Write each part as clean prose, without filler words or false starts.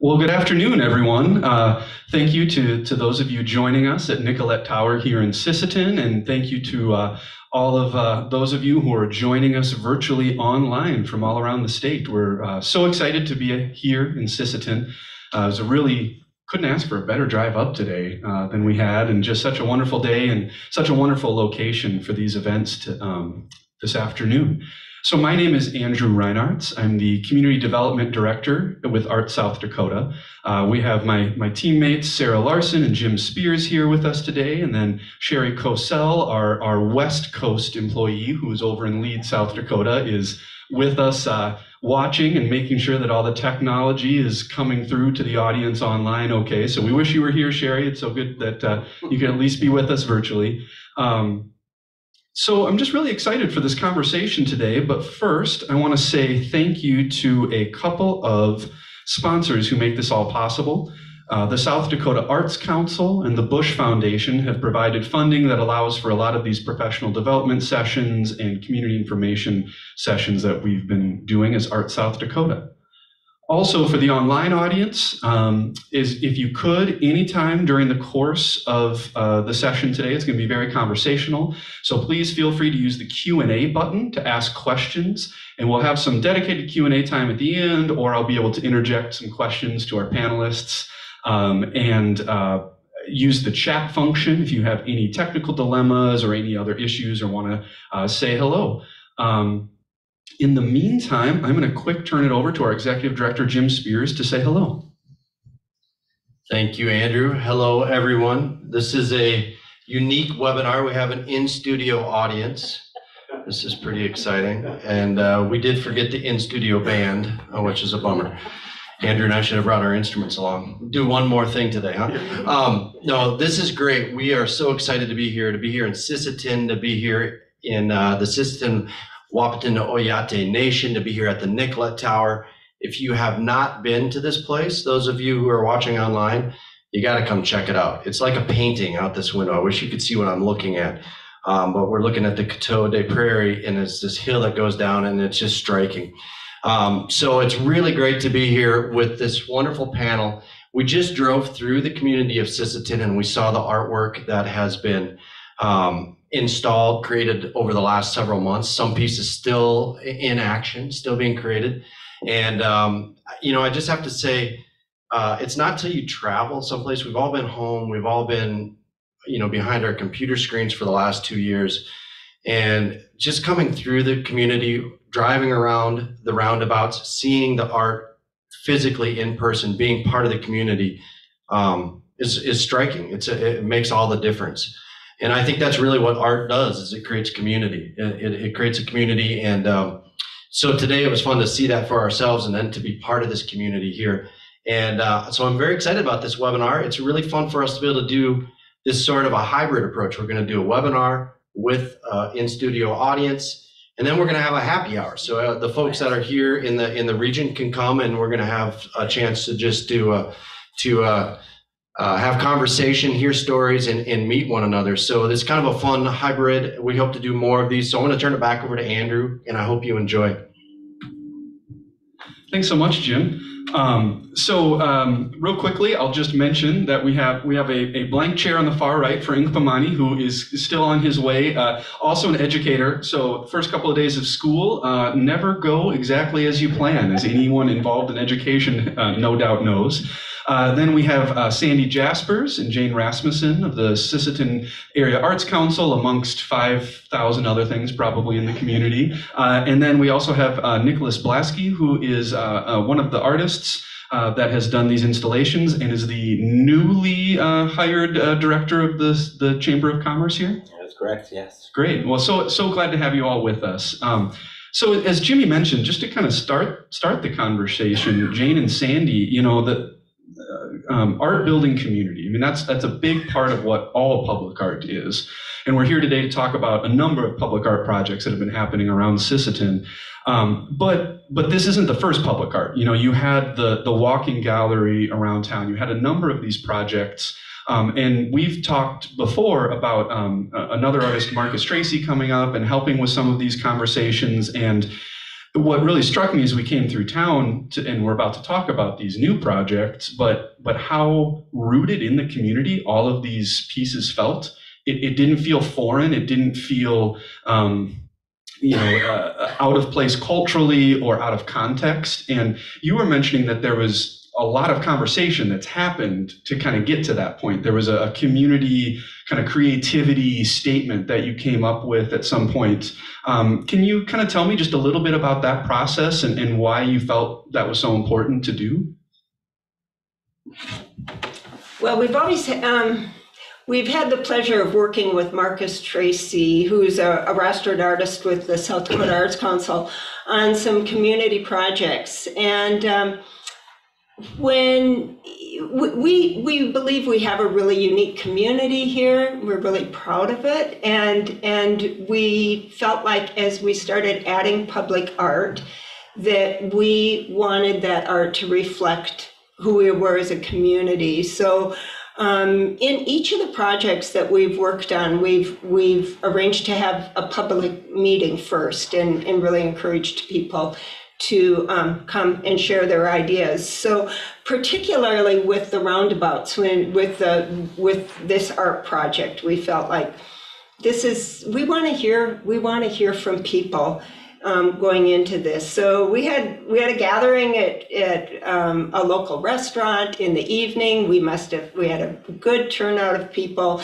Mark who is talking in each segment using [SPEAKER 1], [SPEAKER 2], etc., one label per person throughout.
[SPEAKER 1] Well, good afternoon, everyone. Thank you to those of you joining us at Nicollet Tower here in Sisseton, and thank you to all of those of you who are joining us virtually online from all around the state. We're so excited to be here in Sisseton. It was a really couldn't ask for a better drive up today than we had, and just such a wonderful day and such a wonderful location for these events this afternoon. So my name is Andrew Reinartz. I'm the Community Development Director with Art South Dakota. We have my teammates, Sarah Larson and Jim Spears here with us today, and then Sherry Cosell, our West Coast employee who is over in Lead, South Dakota, is with us watching and making sure that all the technology is coming through to the audience online okay. So we wish you were here, Sherry. It's so good that you can at least be with us virtually. So I'm just really excited for this conversation today, but first I want to say thank you to a couple of sponsors who make this all possible. The South Dakota Arts Council and the Bush Foundation have provided funding that allows for a lot of these professional development sessions and community information sessions that we've been doing as Art South Dakota. Also, for the online audience, is if you could, anytime during the course of the session today, it's going to be very conversational. So please feel free to use the Q&A button to ask questions, and we'll have some dedicated Q&A time at the end, or I'll be able to interject some questions to our panelists and use the chat function if you have any technical dilemmas or any other issues or want to say hello. In the meantime, I'm going to turn it over to our Executive Director, Jim Spears, to say hello.
[SPEAKER 2] Thank you, Andrew. Hello, everyone. This is a unique webinar. We have an in-studio audience. This is pretty exciting. And we did forget the in-studio band, which is a bummer. Andrew and I should have brought our instruments along. Do one more thing today, huh? No, this is great. We are so excited to be here in Sisseton, to be here in the Sisseton Wahpeton Oyate Nation, to be here at the Nicollet Tower. If you have not been to this place, those of you who are watching online, you got to come check it out. It's like a painting out this window. I wish you could see what I'm looking at. But we're looking at the Coteau des Prairies, and it's this hill that goes down, and it's just striking. So it's really great to be here with this wonderful panel. We just drove through the community of Sisseton, and we saw the artwork that has been installed, created over the last several months. Some pieces still in action, still being created. And, I just have to say, it's not till you travel someplace. We've all been home. We've all been, behind our computer screens for the last 2 years. And just coming through the community, driving around the roundabouts, seeing the art physically in person, being part of the community is striking. It makes all the difference. And I think that's really what art does, is it creates community. It creates a community. And so today it was fun to see that for ourselves and then to be part of this community here. And so I'm very excited about this webinar. It's really fun for us to be able to do this sort of a hybrid approach. We're going to do a webinar with in-studio audience, and then we're going to have a happy hour. So the folks that are here in the region can come, and we're going to have a chance to just have conversation, hear stories, and meet one another. So it's kind of a fun hybrid. We hope to do more of these. So I'm going to turn it back over to Andrew, and I hope you enjoy.
[SPEAKER 1] Thanks so much, Jim. Real quickly, I'll just mention that we have a blank chair on the far right for Inkpa, who is still on his way, also an educator. So first couple of days of school, never go exactly as you plan, as anyone involved in education no doubt knows. Then we have Sandy Jaspers and Jane Rasmussen of the Sisseton Area Arts Council, amongst 5,000 other things probably in the community. And then we also have Nicholas Blasky, who is one of the artists that has done these installations and is the newly hired director of the Chamber of Commerce here.
[SPEAKER 3] That's correct, yes.
[SPEAKER 1] Great. Well, so glad to have you all with us. So as Jimmy mentioned, just to kind of start the conversation, Jane and Sandy, the art building community. I mean, that's a big part of what all public art is. And we're here today to talk about a number of public art projects that have been happening around Sisseton. But this isn't the first public art. You had the walking gallery around town. You had a number of these projects. And we've talked before about another artist, Marcus Tracy, coming up and helping with some of these conversations. And what really struck me as we came through town, and we're about to talk about these new projects, but how rooted in the community all of these pieces felt. It didn't feel foreign. It didn't feel out of place culturally or out of context. And you were mentioning that there was a lot of conversation that's happened to kind of get to that point. There was a community kind of creativity statement that you came up with at some point. Can you kind of tell me just a little bit about that process and why you felt that was so important to do?
[SPEAKER 3] Well, we've had the pleasure of working with Marcus Tracy, who's a restaurant artist with the South Dakota Arts Council, on some community projects. And when we believe we have a really unique community here, we're really proud of it. And we felt like as we started adding public art, that we wanted that art to reflect who we were as a community. So in each of the projects that we've worked on, we've arranged to have a public meeting first and really encouraged people to come and share their ideas. So particularly with the Roundabouts, with this art project, we felt like we want to hear from people going into this. So we had a gathering at a local restaurant in the evening. We had a good turnout of people.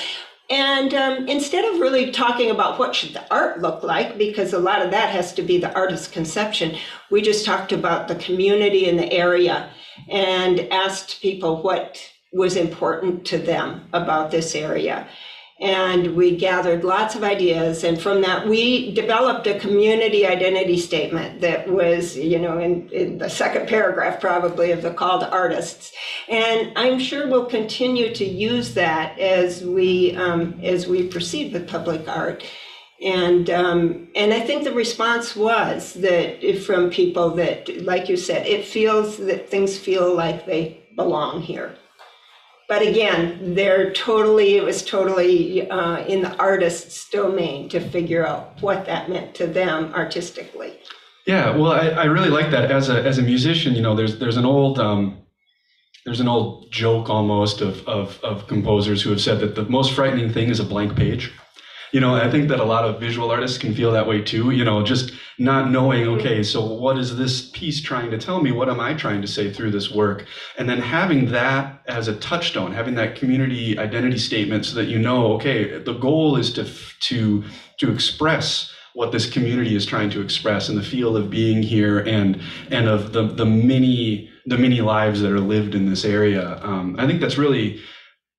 [SPEAKER 3] And instead of really talking about what should the art look like, because a lot of that has to be the artist's conception, we just talked about the community in the area and asked people what was important to them about this area. And we gathered lots of ideas, and from that we developed a community identity statement that was, in the second paragraph probably of the call to artists. And I'm sure we'll continue to use that as we proceed with public art. And I think the response was that from people that, like you said, things feel like they belong here. But again, it was totally in the artist's domain to figure out what that meant to them artistically.
[SPEAKER 1] Yeah, well, I really like that. As a musician, there's an old joke almost of composers who have said that the most frightening thing is a blank page. I think that a lot of visual artists can feel that way too, just not knowing, okay, so what is this piece trying to tell me? What am I trying to say through this work? And then having that as a touchstone, having that community identity statement so that okay, the goal is to express what this community is trying to express and the feel of being here and of the many lives that are lived in this area. I think that's really,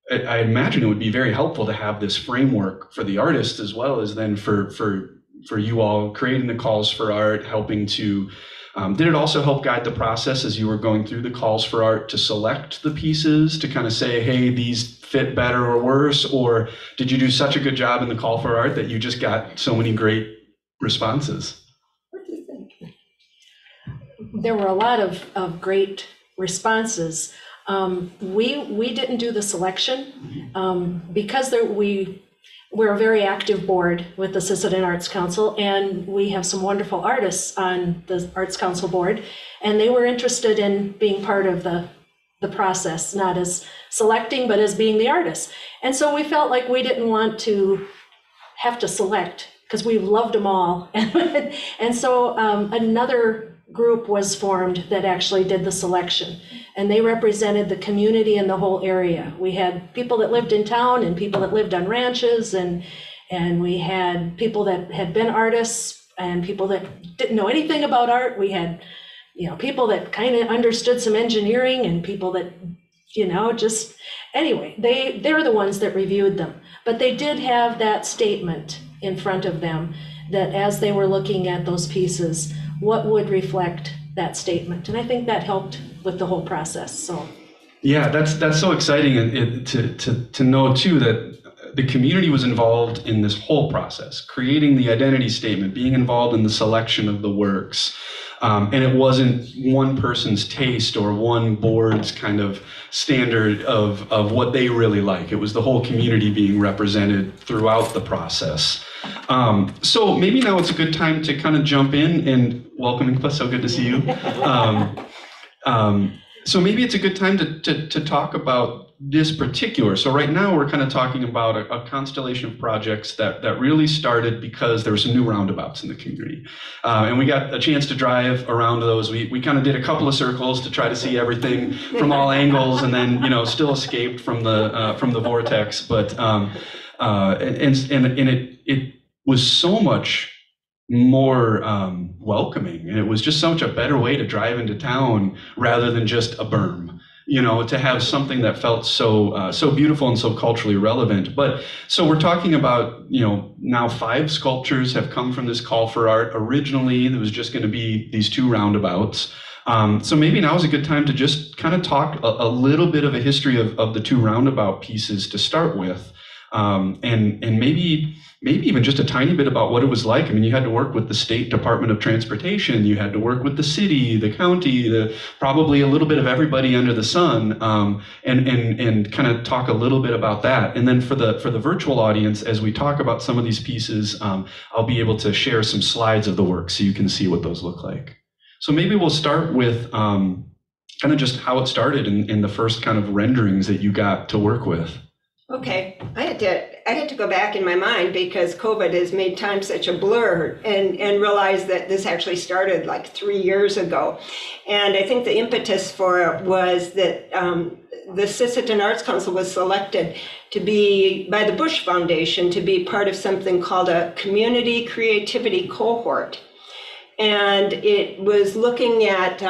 [SPEAKER 1] I imagine it would be very helpful to have this framework for the artist as well as then for you all creating the calls for art, helping to, did it also help guide the process as you were going through the calls for art to select the pieces to kind of say, hey, these fit better or worse? Or did you do such a good job in the call for art that you just got so many great responses?
[SPEAKER 3] What do you think?
[SPEAKER 4] There were a lot of great responses. We didn't do the selection because we're a very active board with the Sisseton Arts Council, and we have some wonderful artists on the Arts Council board, and they were interested in being part of the process, not as selecting, but as being the artists. And so we felt like we didn't want to have to select because we loved them all. And so another group was formed that actually did the selection, and they represented the community in the whole area. We had people that lived in town and people that lived on ranches, and we had people that had been artists and people that didn't know anything about art. We had people that kind of understood some engineering and people that anyway, they're the ones that reviewed them, but they did have that statement in front of them that as they were looking at those pieces, what would reflect that statement. And I think that helped with the whole process. So
[SPEAKER 1] yeah, that's so exciting to know too that the community was involved in this whole process, creating the identity statement, being involved in the selection of the works. And it wasn't one person's taste or one board's kind of standard of what they really like. It was the whole community being represented throughout the process. So maybe now it's a good time to kind of jump in and welcome Inkpa, so good to see you. So maybe it's a good time to talk about this particular. So right now we're kind of talking about a constellation of projects that really started because there were some new roundabouts in the community. And we got a chance to drive around those. We kind of did a couple of circles to try to see everything from all angles, and then, you know, still escaped from the vortex. But it was so much more welcoming, and it was just such a better way to drive into town rather than just a berm, you know, to have something that felt so beautiful and so culturally relevant. But so we're talking about, you know, now 5 sculptures have come from this call for art. Originally there was just going to be these 2 roundabouts. So maybe now is a good time to just kind of talk a little bit of a history of the 2 roundabout pieces to start with, and maybe even just a tiny bit about what it was like. I mean, you had to work with the State Department of Transportation, you had to work with the city, the county, probably a little bit of everybody under the sun, and kind of talk a little bit about that. And then for the virtual audience, as we talk about some of these pieces, I'll be able to share some slides of the work so you can see what those look like. So maybe we'll start with kind of just how it started in the first kind of renderings that you got to work with.
[SPEAKER 3] Okay, I had to go back in my mind because COVID has made time such a blur, and realize that this actually started like 3 years ago. And I think the impetus for it was that the Sisseton Arts Council was selected to be, by the Bush Foundation, to be part of something called a community creativity cohort. And it was looking at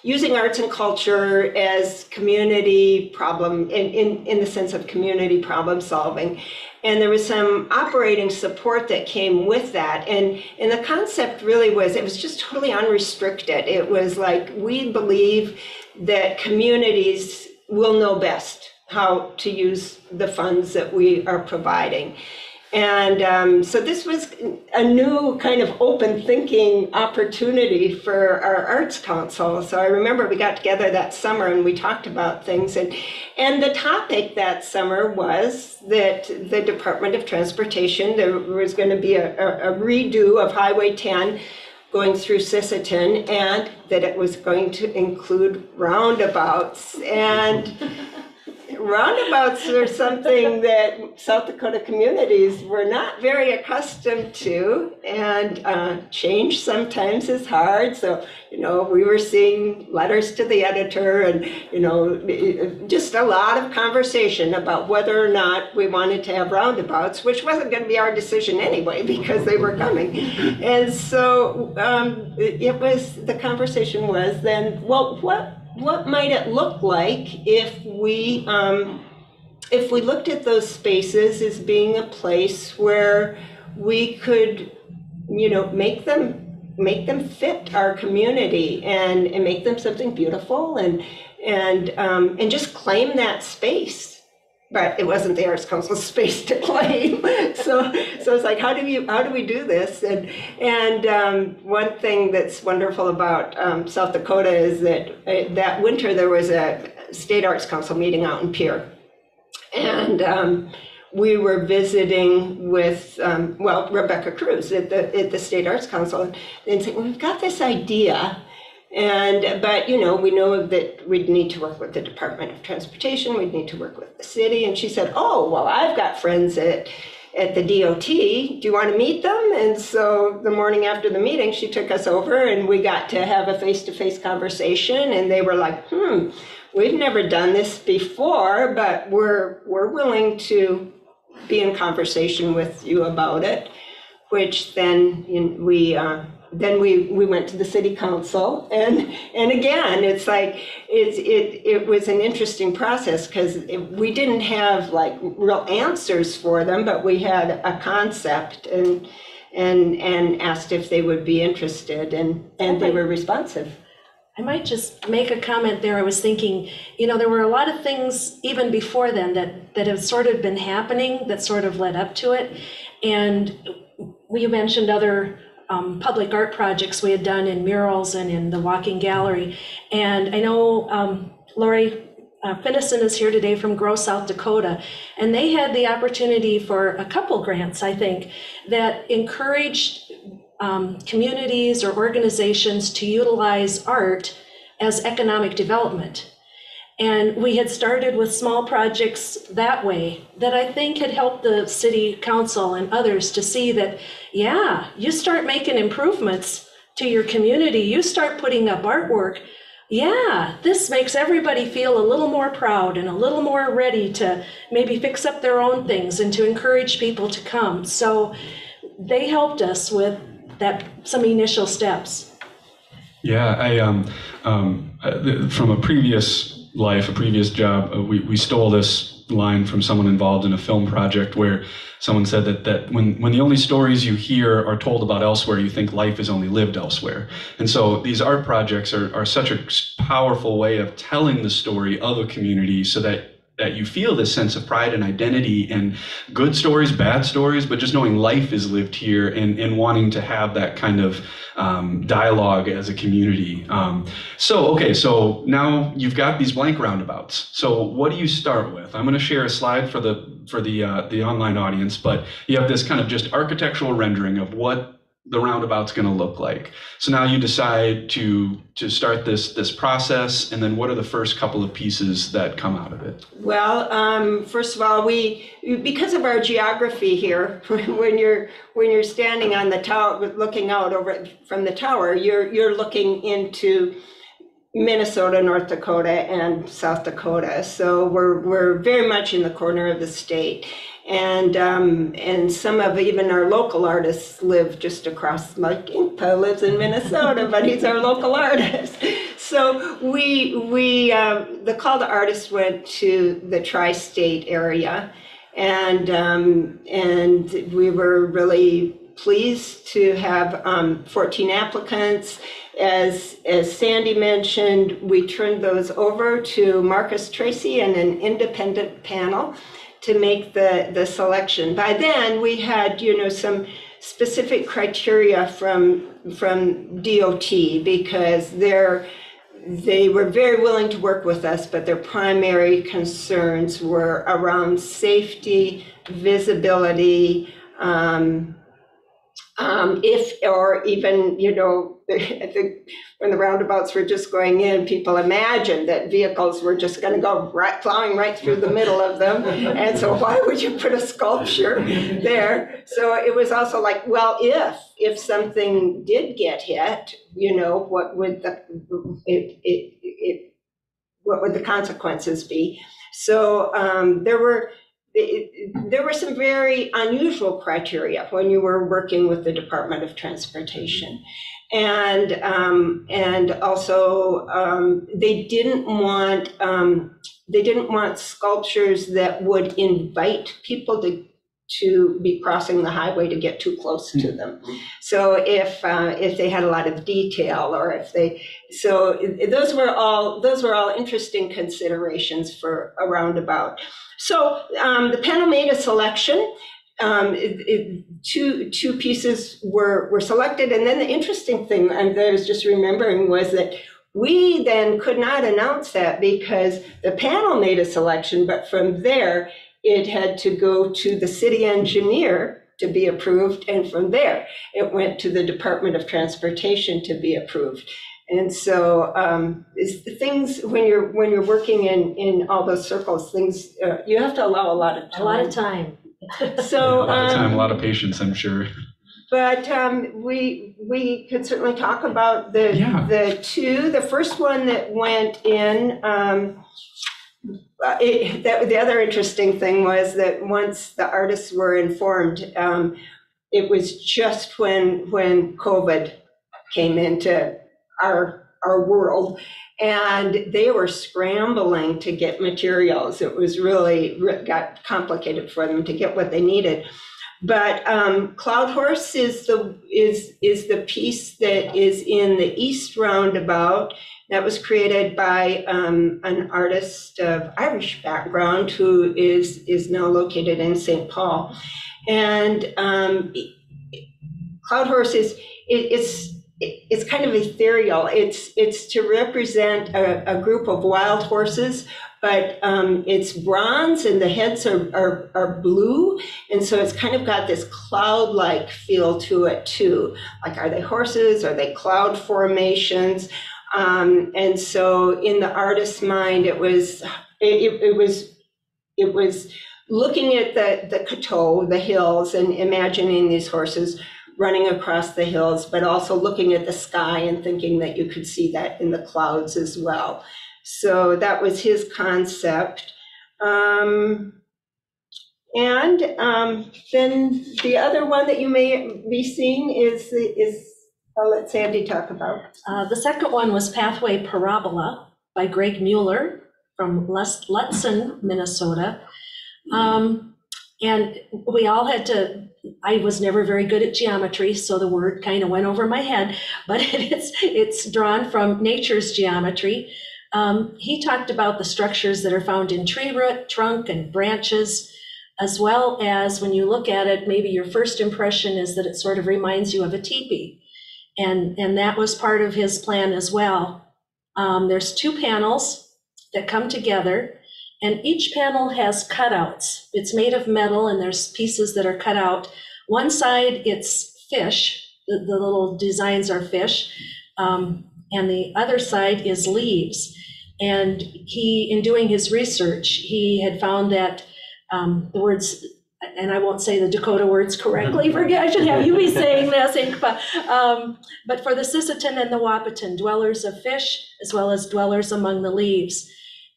[SPEAKER 3] using arts and culture as community problem, in the sense of community problem solving. And there was some operating support that came with that. And the concept really was, it was just totally unrestricted. It was like, we believe that communities will know best how to use the funds that we are providing. And so this was a new kind of open thinking opportunity for our Arts Council. So I remember we got together that summer and we talked about things. And the topic that summer was that the Department of Transportation, there was going to be a redo of Highway 10 going through Sisseton, and that it was going to include roundabouts. And roundabouts are something that South Dakota communities were not very accustomed to, and change sometimes is hard. So, you know, we were seeing letters to the editor, and, you know, just a lot of conversation about whether or not we wanted to have roundabouts, which wasn't going to be our decision anyway because they were coming. And so the conversation was then, well, what might it look like if we looked at those spaces as being a place where we could, you know, make them fit our community and make them something beautiful and just claim that space. But it wasn't the Arts Council's space to claim. So it's like, how do we do this? And one thing that's wonderful about South Dakota is that that winter there was a State Arts Council meeting out in Pierre. And we were visiting with, Rebecca Cruz at the State Arts Council, and saying, well, we've got this idea. But, you know, we know that we'd need to work with the Department of Transportation, we'd need to work with the city. And she said, oh, well, I've got friends at the DOT. Do you want to meet them? And so the morning after the meeting, she took us over and we got to have a face-to-face conversation. And they were like, we've never done this before, but we're willing to be in conversation with you about it, which then we went to the city council, and again, it's like it was an interesting process because we didn't have like real answers for them, but we had a concept and asked if they would be interested, and they were responsive.
[SPEAKER 4] I might just make a comment there. I was thinking, you know, there were a lot of things even before then that have sort of been happening that sort of led up to it, and you mentioned other public art projects we had done in murals and in the walking gallery. And I know, Lori, Finnison is here today from Grow, South Dakota, and they had the opportunity for a couple grants, I think, that encouraged communities or organizations to utilize art as economic development. And we had started with small projects that way that I think had helped the city council and others to see that, yeah, you start making improvements to your community, you start putting up artwork, yeah, this makes everybody feel a little more proud and a little more ready to maybe fix up their own things and to encourage people to come. So they helped us with some initial steps.
[SPEAKER 1] Yeah, from a previous life, a previous job, we stole this line from someone involved in a film project where someone said that when the only stories you hear are told about elsewhere, you think life is only lived elsewhere. And so these art projects are such a powerful way of telling the story of a community so that you feel this sense of pride and identity and good stories, bad stories, but just knowing life is lived here and wanting to have that kind of dialogue as a community. So now you've got these blank roundabouts. So what do you start with? I'm going to share a slide for the online audience, but you have this kind of just architectural rendering of what the roundabout's going to look like. So now you decide to start this process, and then what are the first couple of pieces that come out of it?
[SPEAKER 3] Well, first of all, because of our geography here, when you're standing on the tower, looking out over from the tower, you're looking into Minnesota, North Dakota, and South Dakota. So we're very much in the corner of the state. And some of even our local artists live just across, like Inkpa lives in Minnesota, but he's our local artist. So the call to artists went to the tri-state area, and we were really pleased to have 14 applicants. As Sandy mentioned, we turned those over to Marcus Tracy and an independent panel to make the selection. By then, we had, some specific criteria from DOT, because they were very willing to work with us, but their primary concerns were around safety, visibility, I think when the roundabouts were just going in, people imagined that vehicles were just going to go plowing right through the middle of them. And so why would you put a sculpture there? So it was also like, well, if something did get hit, what would the consequences be? So there were some very unusual criteria when you were working with the Department of Transportation. And also they didn't want sculptures that would invite people to be crossing the highway to get too close to them. So if they had a lot of detail, or those were all interesting considerations for a roundabout. So the panel made a selection. Two pieces were selected, and then the interesting thing that I was just remembering was that we then could not announce that because the panel made a selection, but from there it had to go to the city engineer to be approved, and from there it went to the Department of Transportation to be approved. And so things, when you're working in all those circles, things you have to allow a lot of time.
[SPEAKER 4] A lot of time.
[SPEAKER 1] A
[SPEAKER 3] So
[SPEAKER 1] lot of time, a lot of patience, I'm sure.
[SPEAKER 3] But we could certainly talk about the two. The first one that went in, the other interesting thing was that once the artists were informed, it was just when COVID came into our world, and they were scrambling to get materials. It was really got complicated for them to get what they needed. But Cloud Horse is the piece that is in the East Roundabout that was created by an artist of Irish background who is now located in St. Paul. And Cloud Horse it's kind of ethereal. It's to represent a group of wild horses but it's bronze and the heads are blue. And so it's kind of got this cloud-like feel to it too. Like, are they horses? Are they cloud formations? And so in the artist's mind, it was looking at the coteau, the hills, and imagining these horses running across the hills, but also looking at the sky and thinking that you could see that in the clouds as well. So that was his concept. And then the other one that you may be seeing is I'll let Sandy talk about.
[SPEAKER 4] The second one was Pathway Parabola by Greg Mueller from Lutzen, Minnesota. And we all had to, I was never very good at geometry, so the word kind of went over my head, but it's drawn from nature's geometry. He talked about the structures that are found in tree root, trunk, and branches, as well as when you look at it, maybe your first impression is that it sort of reminds you of a teepee. And that was part of his plan as well. There's 2 panels that come together, and each panel has cutouts. It's made of metal, and there's pieces that are cut out. One side, it's fish. The little designs are fish. And the other side is leaves. And he, in doing his research, he had found that the words, and I won't say the Dakota words correctly, forget, I should have you be saying this, Inkpa. But for the Sisseton and the Wahpeton, dwellers of fish, as well as dwellers among the leaves.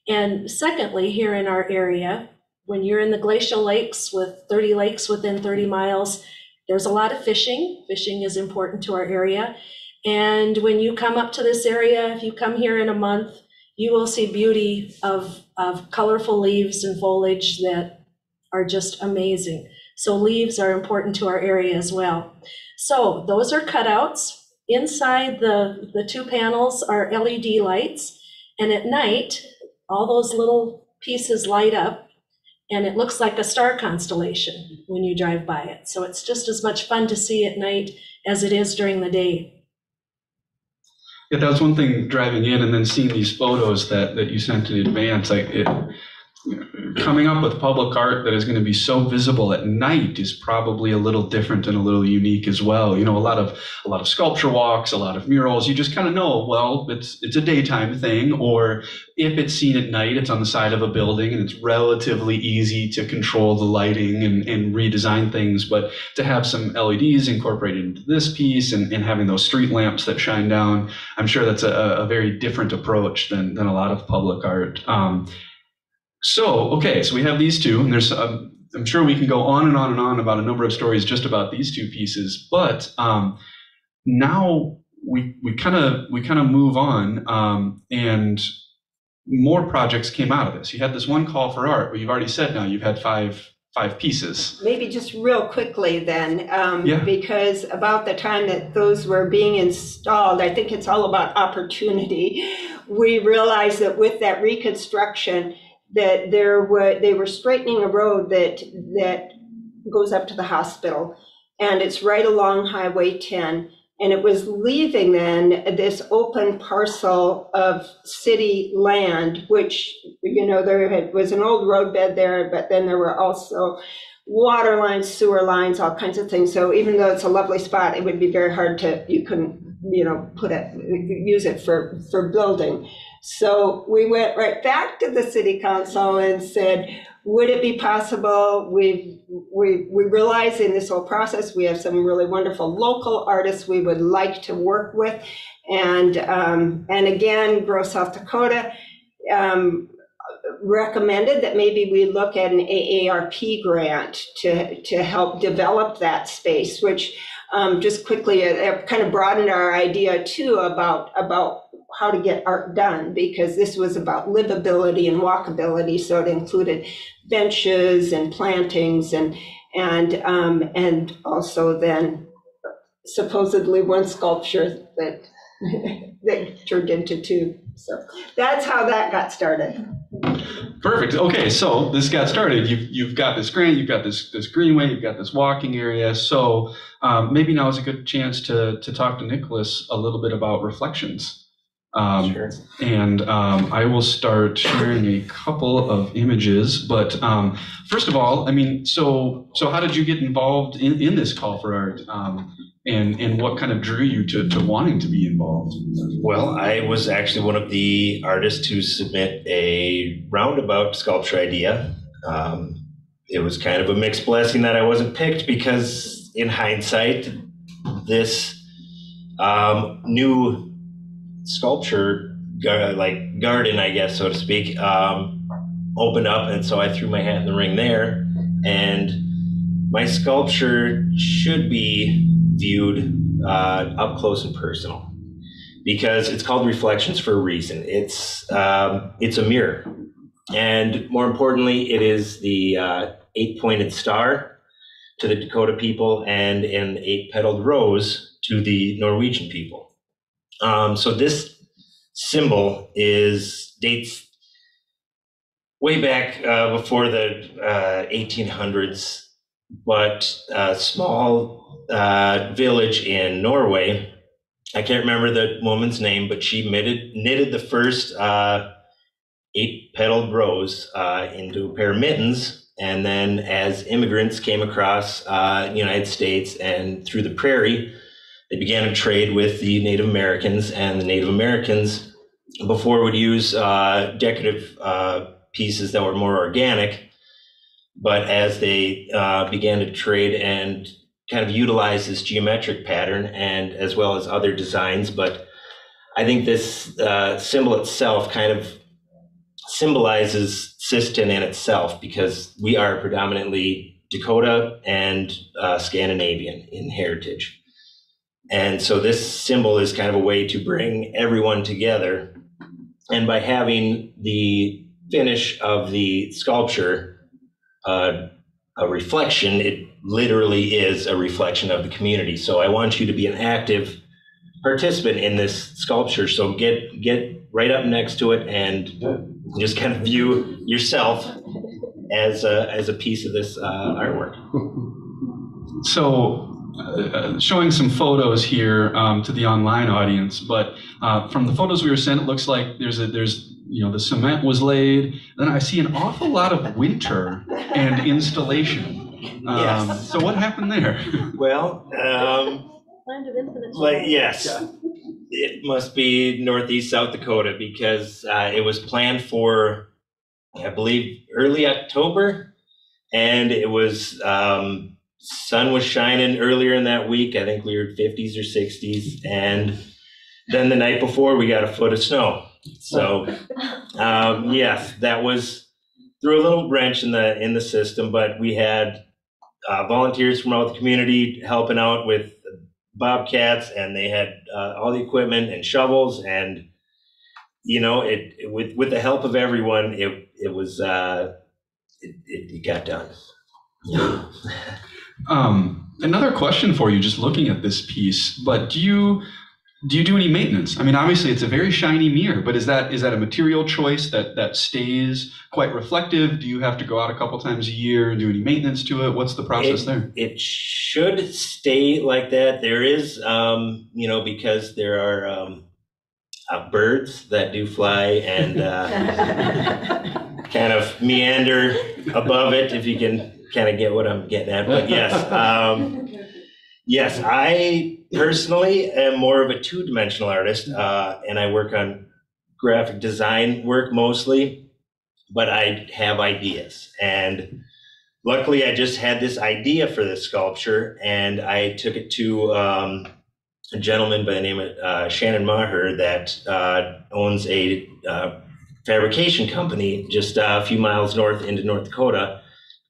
[SPEAKER 4] And secondly, here in our area, when you're in the glacial lakes with 30 lakes within 30 miles, there's a lot of fishing. Fishing is important to our area. And when you come up to this area, if you come here in a month, you will see beauty of colorful leaves and foliage that are just amazing. So leaves are important to our area as well. So those are cutouts. Inside the 2 panels are LED lights. And at night, all those little pieces light up, and it looks like a star constellation when you drive by it. So it's just as much fun to see at night as it is during the day.
[SPEAKER 1] Yeah, that was one thing driving in and then seeing these photos that you sent in advance. Coming up with public art that is going to be so visible at night is probably a little different and a little unique as well. You know, a lot of sculpture walks, a lot of murals. You just kind of know, well, it's a daytime thing, or if it's seen at night, it's on the side of a building and it's relatively easy to control the lighting and redesign things. But to have some LEDs incorporated into this piece and having those street lamps that shine down, I'm sure that's a very different approach than a lot of public art. So we have these 2, and there's, I'm sure we can go on and on and on about a number of stories just about these 2 pieces, but now we kind of move on, and more projects came out of this. You had this one call for art, but you've already said now you've had five pieces.
[SPEAKER 3] Maybe just real quickly then, because about the time that those were being installed, I think it's all about opportunity. We realized that with that reconstruction, that they were straightening a road that goes up to the hospital, and it's right along Highway 10, and it was leaving then this open parcel of city land, which, you know, there was an old roadbed there, but then there were also water lines, sewer lines, all kinds of things. So even though it's a lovely spot, it would be very hard you couldn't, you know, use it for building. So we went right back to the city council and said, would it be possible? We realize in this whole process, we have some really wonderful local artists we would like to work with. And again, Grow South Dakota recommended that maybe we look at an AARP grant to help develop that space, which just quickly kind of broadened our idea too about how to get art done, because this was about livability and walkability. So it included benches and plantings and also then supposedly one sculpture that turned into 2. So that's how that got started.
[SPEAKER 1] Perfect. Okay, so this got started. You've got this grant, you've got this greenway, you've got this walking area. So maybe now is a good chance to talk to Nicholas a little bit about reflections.
[SPEAKER 2] Sure.
[SPEAKER 1] And I will start sharing a couple of images. But first of all, I mean, so how did you get involved in this call for art? And what kind of drew you to wanting to be involved?
[SPEAKER 5] Well, I was actually one of the artists to submit a roundabout sculpture idea. It was kind of a mixed blessing that I wasn't picked because, in hindsight, this new sculpture garden, I guess, so to speak, opened up, and so I threw my hat in the ring there. And my sculpture should be viewed up close and personal because it's called Reflections for a reason. It's a mirror, and more importantly, it is the 8-pointed star to the Dakota people and an 8-petaled rose to the Norwegian people. So this symbol dates way back before the 1800s, but a small village in Norway. I can't remember the woman's name, but she knitted the first 8-petaled rose into a pair of mittens. And then as immigrants came across the United States and through the prairie, they began to trade with the Native Americans, and the Native Americans before would use decorative pieces that were more organic. But as they began to trade and kind of utilize this geometric pattern and as well as other designs, but I think this symbol itself kind of symbolizes Sisseton in itself because we are predominantly Dakota and Scandinavian in heritage. And so this symbol is kind of a way to bring everyone together. And by having the finish of the sculpture a reflection, it literally is a reflection of the community. So I want you to be an active participant in this sculpture. So get right up next to it and just kind of view yourself as a piece of this artwork.
[SPEAKER 1] So showing some photos here to the online audience, but from the photos we were sent, it looks like there's the cement was laid. Then I see an awful lot of winter and installation.
[SPEAKER 5] Yes.
[SPEAKER 1] So what happened there?
[SPEAKER 5] Well,
[SPEAKER 4] Land of infinite
[SPEAKER 5] yes, it must be Northeast South Dakota because it was planned for, I believe, early October, and it was sun was shining earlier in that week. I think we were 50s or 60s, and then the night before we got a foot of snow. So yes, that was threw a little wrench in the system, but we had volunteers from out the community helping out with bobcats, and they had all the equipment and shovels, and with the help of everyone, it got done.
[SPEAKER 1] Another question for you, just looking at this piece, but do you do any maintenance? I mean, obviously it's a very shiny mirror, but is that a material choice that stays quite reflective? Do you have to go out a couple times a year and do any maintenance to it? What's the process there?
[SPEAKER 5] It should stay like that. There is, because there are birds that do fly and kind of meander above it, if you can kind of get what I'm getting at. But yes, yes, I personally am more of a two-dimensional artist, and I work on graphic design work mostly, but I have ideas. And luckily, I just had this idea for this sculpture, and I took it to a gentleman by the name of Shannon Maher that owns a fabrication company just a few miles north into North Dakota,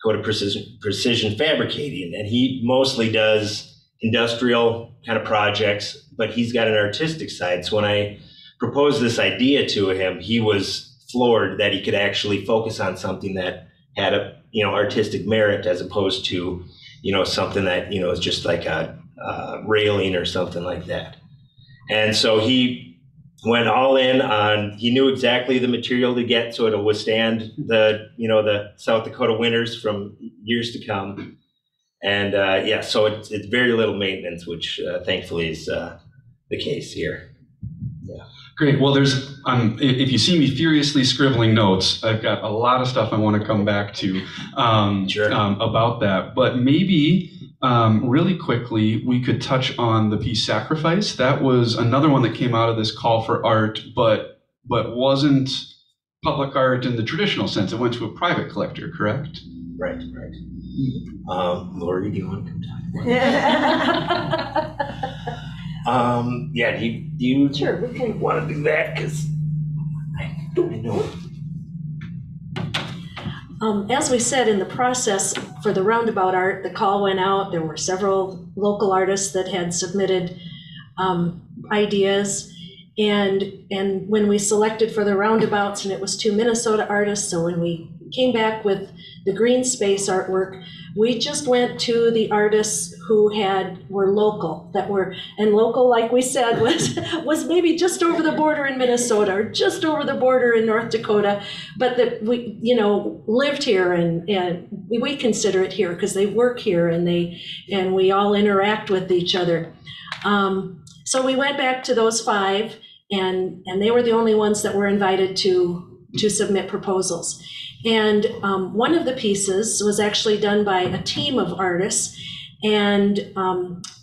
[SPEAKER 5] Dakota Precision Fabricating, and he mostly does industrial kind of projects, but he's got an artistic side. So when I proposed this idea to him, he was floored that he could actually focus on something that had a artistic merit as opposed to something that is just like a railing or something like that. And so he went all in on, he knew exactly the material to get so it'll withstand the South Dakota winters from years to come. And so it's very little maintenance, which thankfully is the case here.
[SPEAKER 1] Great. Well, there's if you see me furiously scribbling notes, I've got a lot of stuff I want to come back to about that. But maybe really quickly, we could touch on the piece Sacrifice. That was another one that came out of this call for art, but wasn't public art in the traditional sense. It went to a private collector, correct?
[SPEAKER 5] Right. Lori, do you want to come talk about that? Do you
[SPEAKER 4] Sure, we can.
[SPEAKER 5] want to do that? Because I know.
[SPEAKER 4] As we said in the process for the Roundabout Art, the call went out. There were several local artists that had submitted ideas. And when we selected for the Roundabouts, and it was 2 Minnesota artists, so when we came back with the green space artwork, we just went to the artists who were local, and local, like we said, was maybe just over the border in Minnesota or just over the border in North Dakota, but that we, lived here and we consider it here because they work here and we all interact with each other. So we went back to those 5, and they were the only ones that were invited to submit proposals. And one of the pieces was actually done by a team of artists, and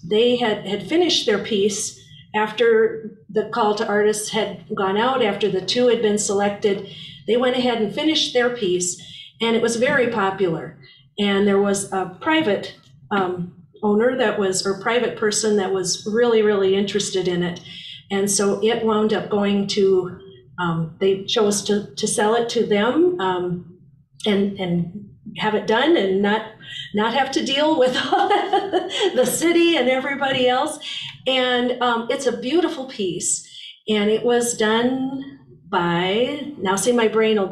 [SPEAKER 4] they had finished their piece after the call to artists had gone out, after the 2 had been selected. They went ahead and finished their piece, and it was very popular. And there was a private owner or private person that was really, really interested in it. And so it wound up going to, they chose to sell it to them and have it done and not have to deal with the city and everybody else. And it's a beautiful piece. And it was done by, now see my brain will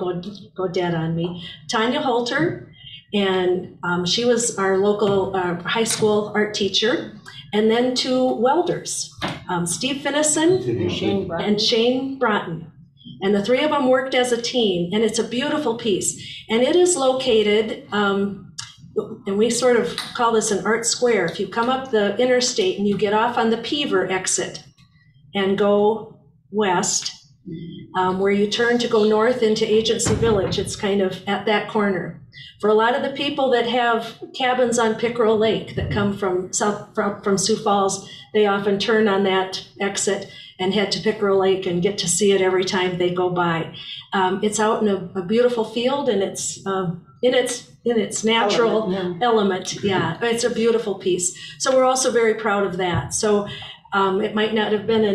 [SPEAKER 4] go dead on me, Tanya Holter. And she was our local high school art teacher. And then 2 welders, Steve Finnison and Shane Broughton. And the 3 of them worked as a team, and it's a beautiful piece. And it is located, and we sort of call this an art square. If you come up the interstate and you get off on the Peaver exit and go west, where you turn to go north into Agency Village, it's kind of at that corner. For a lot of the people that have cabins on Pickerel Lake that come from Sioux Falls, they often turn on that exit and head to Pickerel Lake and get to see it every time they go by. It's out in a beautiful field, and it's in its natural element. Yeah, it's a beautiful piece. So we're also very proud of that. So it might not have been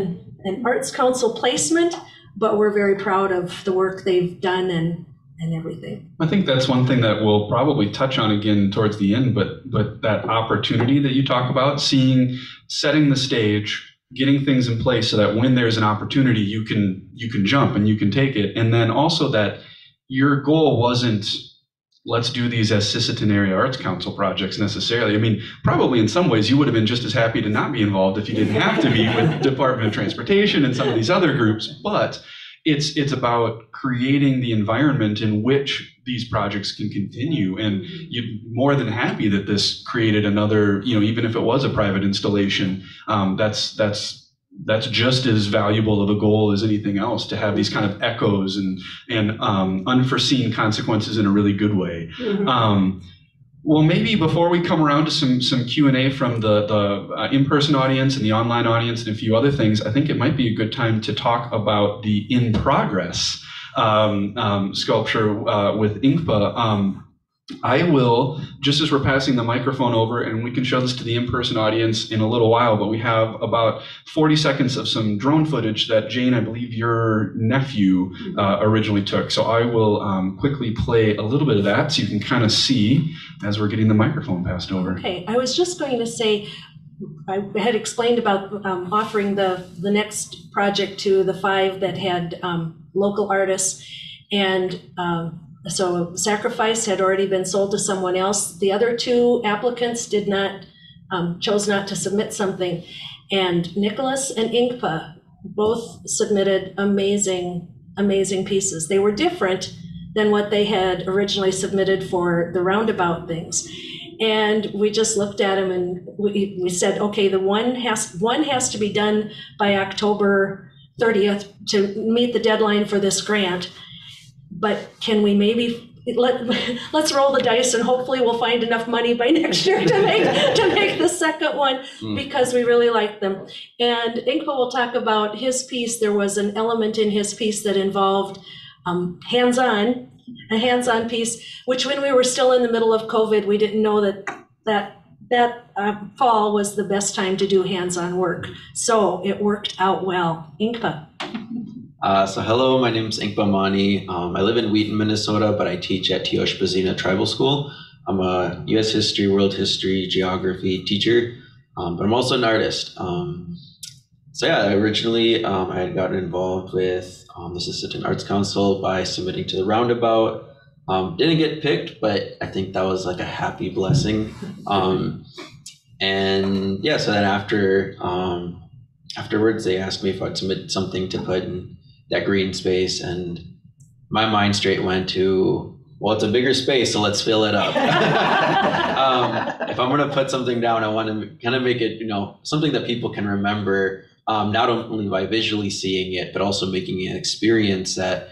[SPEAKER 4] an Arts Council placement, but we're very proud of the work they've done and everything.
[SPEAKER 1] I think that's one thing that we'll probably touch on again towards the end, but that opportunity that you talk about, setting the stage, getting things in place so that when there's an opportunity, you can jump and you can take it. And then also that your goal wasn't, let's do these as Sisseton Area Arts Council projects necessarily. I mean, probably in some ways you would have been just as happy to not be involved if you didn't have to be with Department of Transportation and some of these other groups, but it's about creating the environment in which these projects can continue. And you're more than happy that this created another, even if it was a private installation, that's just as valuable of a goal as anything else, to have these kind of echoes and unforeseen consequences in a really good way. Mm-hmm. Well, maybe before we come around to some Q&A from the in-person audience and the online audience and a few other things, I think it might be a good time to talk about the in-progress sculpture with Inkpa. I will, just as we're passing the microphone over, and we can show this to the in-person audience in a little while, but we have about 40 seconds of some drone footage that Jane, I believe your nephew originally took. So I will quickly play a little bit of that so you can kind of see as we're getting the microphone passed over.
[SPEAKER 4] Okay, I was just going to say, I had explained about offering the next project to the 5 that had local artists, and so Sacrifice had already been sold to someone else. The other 2 applicants chose not to submit something. And Nicholas and Inkpa both submitted amazing pieces. They were different than what they had originally submitted for the Roundabout things. And we just looked at them and we said, okay, the one has to be done by October 30th to meet the deadline for this grant. But can we maybe let's roll the dice and hopefully we'll find enough money by next year to make the second one, because we really like them. And Inkpa will talk about his piece. There was an element in his piece that involved a hands-on piece, which when we were still in the middle of COVID, we didn't know that fall was the best time to do hands-on work. So it worked out well. Inkpa.
[SPEAKER 6] So hello, my name is Inkba Mani. I live in Wheaton, Minnesota, but I teach at Danushkashka Tribal School. I'm a U.S. history, world history, geography teacher, but I'm also an artist. So yeah, originally I had gotten involved with the Sisseton Arts Council by submitting to the Roundabout. Didn't get picked, but I think that was like a happy blessing. And yeah, so then afterwards they asked me if I'd submit something to put in that green space, and my mind straight went to, well, it's a bigger space, so let's fill it up. If I'm going to put something down, I want to kind of make it, something that people can remember, not only by visually seeing it, but also making an experience that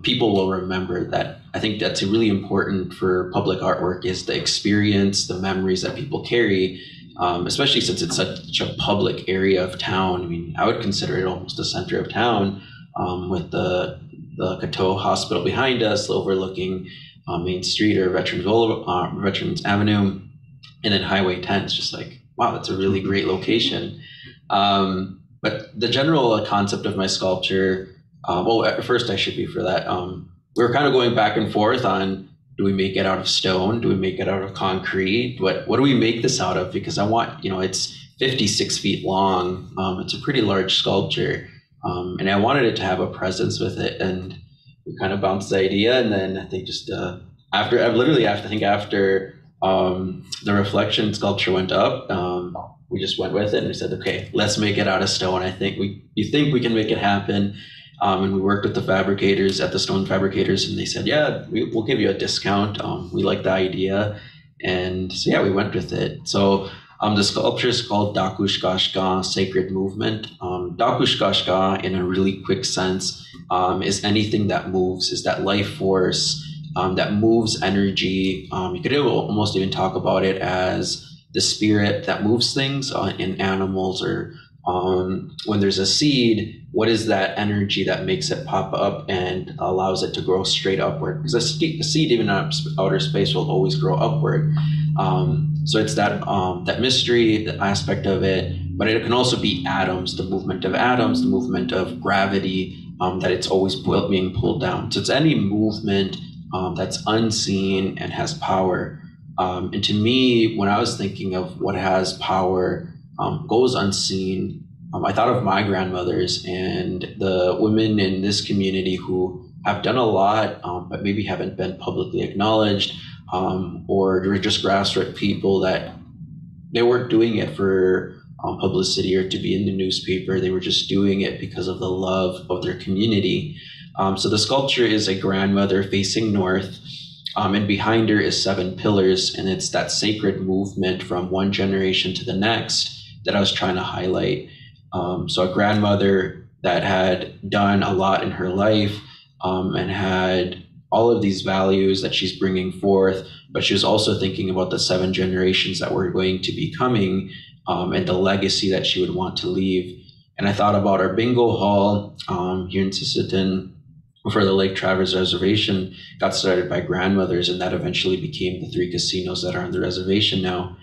[SPEAKER 6] people will remember. That I think that's really important for public artwork, is the experience, the memories that people carry, especially since it's such a public area of town. I mean, I would consider it almost the center of town, with the Dakota hospital behind us, overlooking Main Street or Veterans Avenue, and then Highway 10. It's just like, wow, that's a really great location. But the general concept of my sculpture, first I should be for that. We were kind of going back and forth on, do we make it out of stone? Do we make it out of concrete? What do we make this out of? Because I want, it's 56 feet long. It's a pretty large sculpture. And I wanted it to have a presence with it. And we kind of bounced the idea. And then I think just after the reflection sculpture went up, we just went with it and we said, okay, let's make it out of stone. You think we can make it happen. And we worked with the fabricators at the stone fabricators, and they said, yeah, we'll give you a discount. We like the idea. And so, yeah, we went with it. So the sculpture is called Danushkashka, Sacred Movement. Danushkashka, in a really quick sense, is anything that moves, is that life force that moves energy. You could almost even talk about it as the spirit that moves things in animals, or when there's a seed, what is that energy that makes it pop up and allows it to grow straight upward? Because a seed, even in outer space, will always grow upward. So it's that mystery, the aspect of it, but it can also be atoms, the movement of atoms, the movement of gravity, that it's always being pulled down. So it's any movement that's unseen and has power. And to me, when I was thinking of what has power, goes unseen, I thought of my grandmothers and the women in this community who have done a lot, but maybe haven't been publicly acknowledged, or they're just grassroots people that they weren't doing it for publicity or to be in the newspaper. They were just doing it because of the love of their community. So the sculpture is a grandmother facing north, and behind her is 7 pillars, and it's that sacred movement from one generation to the next that I was trying to highlight. So a grandmother that had done a lot in her life, and had all of these values that she's bringing forth, but she was also thinking about the 7 generations that were going to be coming, and the legacy that she would want to leave. And I thought about our bingo hall here in Sisseton for the Lake Traverse Reservation, got started by grandmothers, and that eventually became the 3 casinos that are on the reservation now.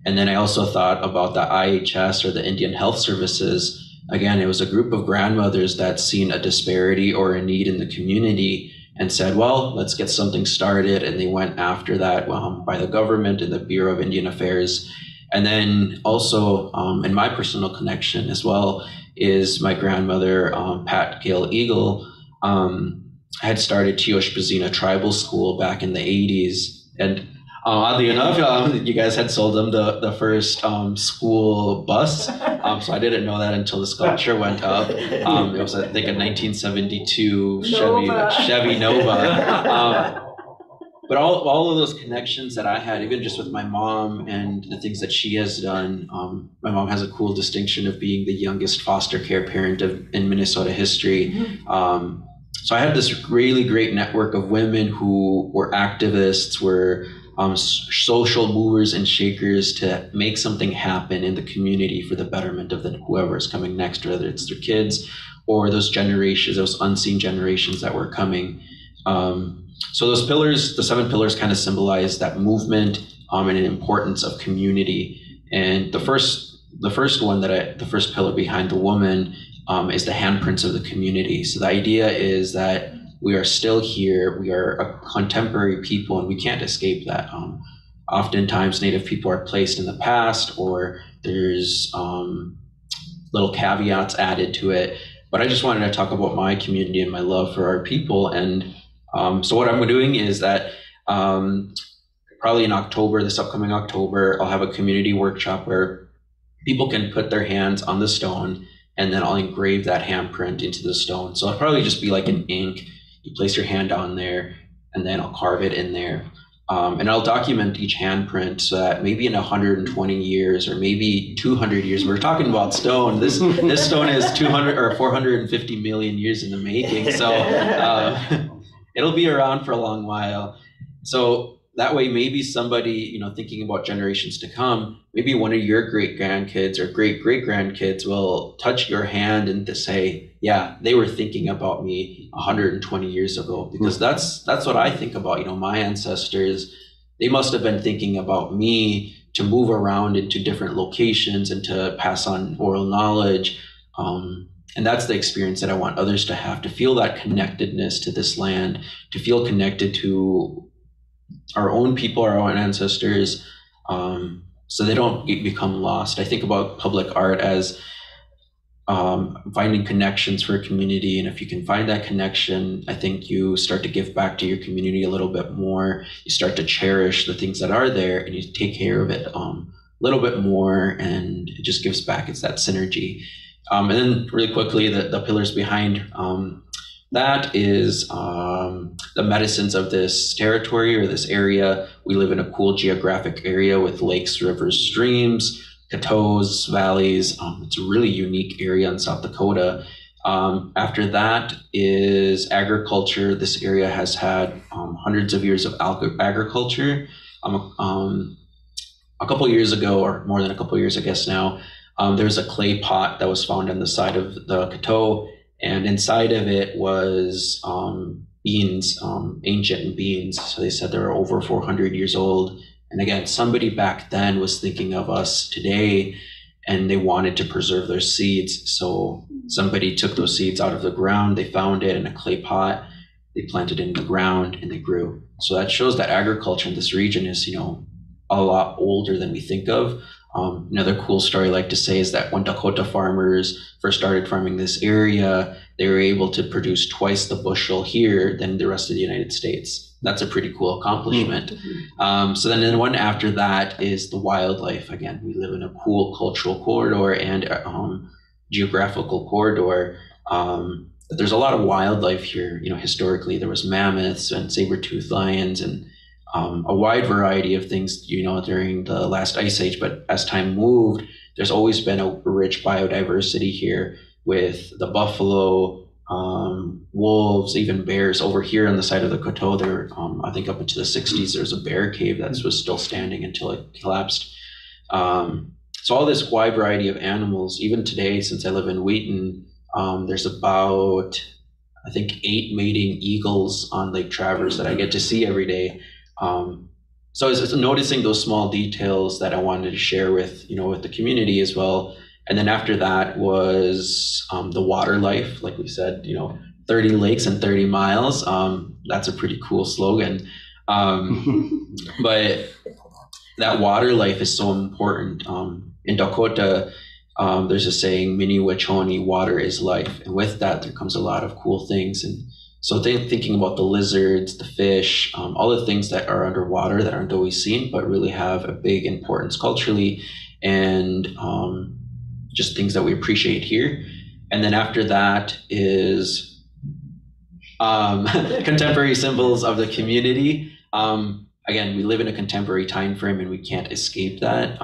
[SPEAKER 6] And then I also thought about the IHS, or the Indian Health Services. Again, it was a group of grandmothers that seen a disparity or a need in the community and said, well, let's get something started. And they went after that by the government and the Bureau of Indian Affairs. And then also, in my personal connection as well, is my grandmother, Pat Gail Eagle, had started Danushkashka Tribal School back in the 80s. And oddly enough, you guys had sold them the first school bus. So I didn't know that until the sculpture went up. It was, I think, a 1972 Chevy Nova. but all of those connections that I had, even just with my mom and the things that she has done, my mom has a cool distinction of being the youngest foster care parent in Minnesota history. So I had this really great network of women who were activists, were social movers and shakers to make something happen in the community for the betterment of whoever is coming next, whether it's their kids or those generations, those unseen generations that were coming. So those pillars, the 7 pillars, kind of symbolize that movement and an importance of community. And the first one the first pillar behind the woman is the handprints of the community. So the idea is that we are still here, we are a contemporary people, and we can't escape that. Oftentimes Native people are placed in the past, or there's little caveats added to it. But I just wanted to talk about my community and my love for our people. And so what I'm doing is that probably in October, this upcoming October, I'll have a community workshop where people can put their hands on the stone, and then I'll engrave that handprint into the stone. So it'll probably just be like an ink. You place your hand on there, and then I'll carve it in there. And I'll document each handprint so that maybe in 120 years or maybe 200 years, we're talking about stone. This stone is 200 or 450 million years in the making. So it'll be around for a long while. So that way, maybe somebody, thinking about generations to come, maybe one of your great grandkids or great great grandkids will touch your hand and to say, yeah, they were thinking about me 120 years ago, because that's what I think about. My ancestors, they must have been thinking about me to move around into different locations and to pass on oral knowledge. And that's the experience that I want others to have, to feel that connectedness to this land, to feel connected to our own people, our own ancestors, so they don't become lost. I think about public art as finding connections for a community. And if you can find that connection, I think you start to give back to your community a little bit more. You start to cherish the things that are there, and you take care of it a little bit more, and it just gives back. It's that synergy. And then really quickly, the pillars behind that is the medicines of this territory or this area. We live in a cool geographic area with lakes, rivers, streams, coteaux, valleys. It's a really unique area in South Dakota. After that is agriculture. This area has had hundreds of years of agriculture. A couple years ago, or more than a couple years, I guess now, there's a clay pot that was found on the side of the coteau, and inside of it was beans, ancient beans. So they said they were over 400 years old. And again, somebody back then was thinking of us today, and they wanted to preserve their seeds. So somebody took those seeds out of the ground, they found it in a clay pot, they planted it in the ground, and they grew. So that shows that agriculture in this region is, a lot older than we think of. Another cool story I like to say is that when Dakota farmers first started farming this area, they were able to produce twice the bushel here than the rest of the United States. That's a pretty cool accomplishment. So then the one after that is the wildlife. Again, we live in a cool cultural corridor and geographical corridor. There's a lot of wildlife here. Historically there was mammoths and saber-toothed lions and a wide variety of things, during the last ice age. But as time moved, there's always been a rich biodiversity here with the buffalo, wolves, even bears. Over here on the side of the coteau, there, I think up into the 60s, there's a bear cave that was still standing until it collapsed. So all this wide variety of animals, even today, since I live in Wheaton, there's about, I think, 8 mating eagles on Lake Traverse that I get to see every day. So it's noticing those small details that I wanted to share with, with the community as well. And then after that was the water life. Like we said, 30 lakes and 30 miles. That's a pretty cool slogan. But that water life is so important. In Dakota, there's a saying, Mini Wachoni, water is life. And with that, there comes a lot of cool things. And so thinking about the lizards, the fish, all the things that are underwater that aren't always seen, but really have a big importance culturally, and just things that we appreciate here. And then after that is contemporary symbols of the community. Again, we live in a contemporary time frame and we can't escape that.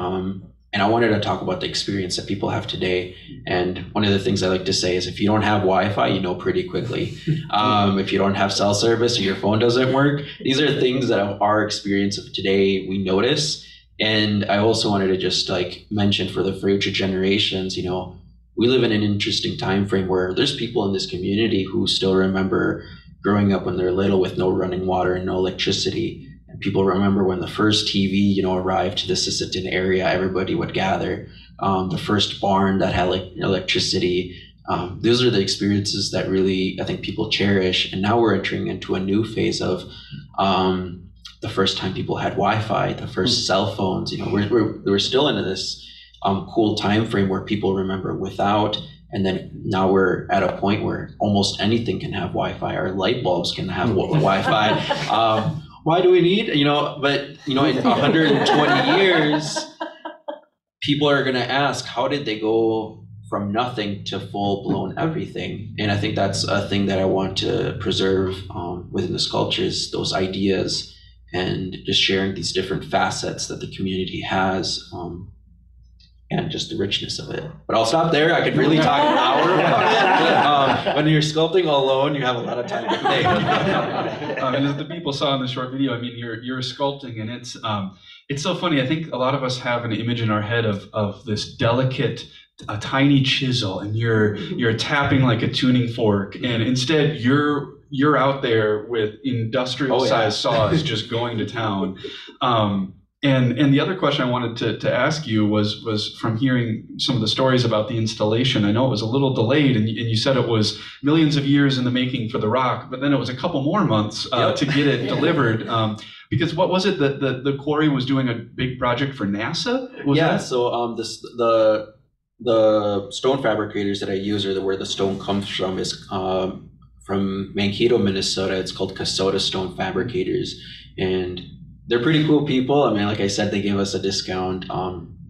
[SPEAKER 6] And I wanted to talk about the experience that people have today. And one of the things I like to say is if you don't have Wi-Fi, you know pretty quickly. If you don't have cell service or your phone doesn't work, these are things that our experience of today we notice. And I also wanted to just like mention for the future generations, you know, we live in an interesting time frame where there's people in this community who still remember growing up when they're little with no running water and no electricity. And people remember when the first TV, you know, arrived to the Sisseton area, everybody would gather. The first barn that had like electricity. Those are the experiences that really I think people cherish. And now we're entering into a new phase of the first time people had Wi-Fi, the first cell phones. You know, we're still into this cool time frame where people remember without, and then now we're at a point where almost anything can have Wi-Fi. Our light bulbs can have Wi-Fi. Why do we need, you know, but you know, in 120 years, people are going to ask, how did they go from nothing to full blown everything? And I think that's a thing that I want to preserve within the sculptures, those ideas, and just sharing these different facets that the community has. And just the richness of it. But I'll stop there. I could really talk an hour about it. When you're sculpting alone, you have a lot of time to think.
[SPEAKER 1] And as the people saw in the short video, I mean, you're sculpting, and it's so funny. I think a lot of us have an image in our head of this delicate, a tiny chisel, and you're tapping like a tuning fork, and instead you're out there with industrial sized saws just going to town. And the other question I wanted to ask you was from hearing some of the stories about the installation. I know it was a little delayed, and you said it was millions of years in the making for the rock, but then it was a couple more months to get it delivered. Because what was it that the quarry was doing a big project for NASA?
[SPEAKER 6] So the stone fabricators that I use, or where the stone comes from, is from Mankato, Minnesota. It's called Kasota Stone Fabricators, and they're pretty cool people. I mean, like I said, they gave us a discount.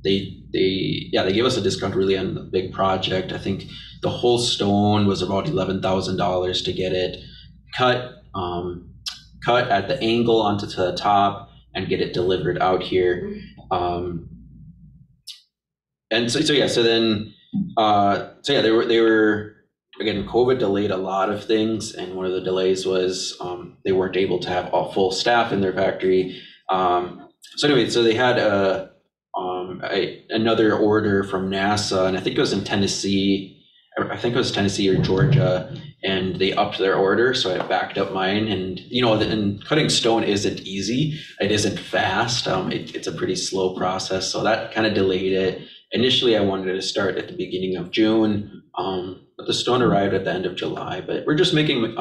[SPEAKER 6] They gave us a discount really on the big project. I think the whole stone was about $11,000 to get it cut at the angle onto the top and get it delivered out here. And so then they were again, COVID delayed a lot of things, and one of the delays was they weren't able to have a full staff in their factory. So they had another order from NASA, and I think it was in Tennessee. I think it was Tennessee or Georgia, and they upped their order, so I backed up mine. And you know, and cutting stone isn't easy. It isn't fast. It's a pretty slow process, so that kind of delayed it. Initially, I wanted to start at the beginning of June, but the stone arrived at the end of July. But we're just making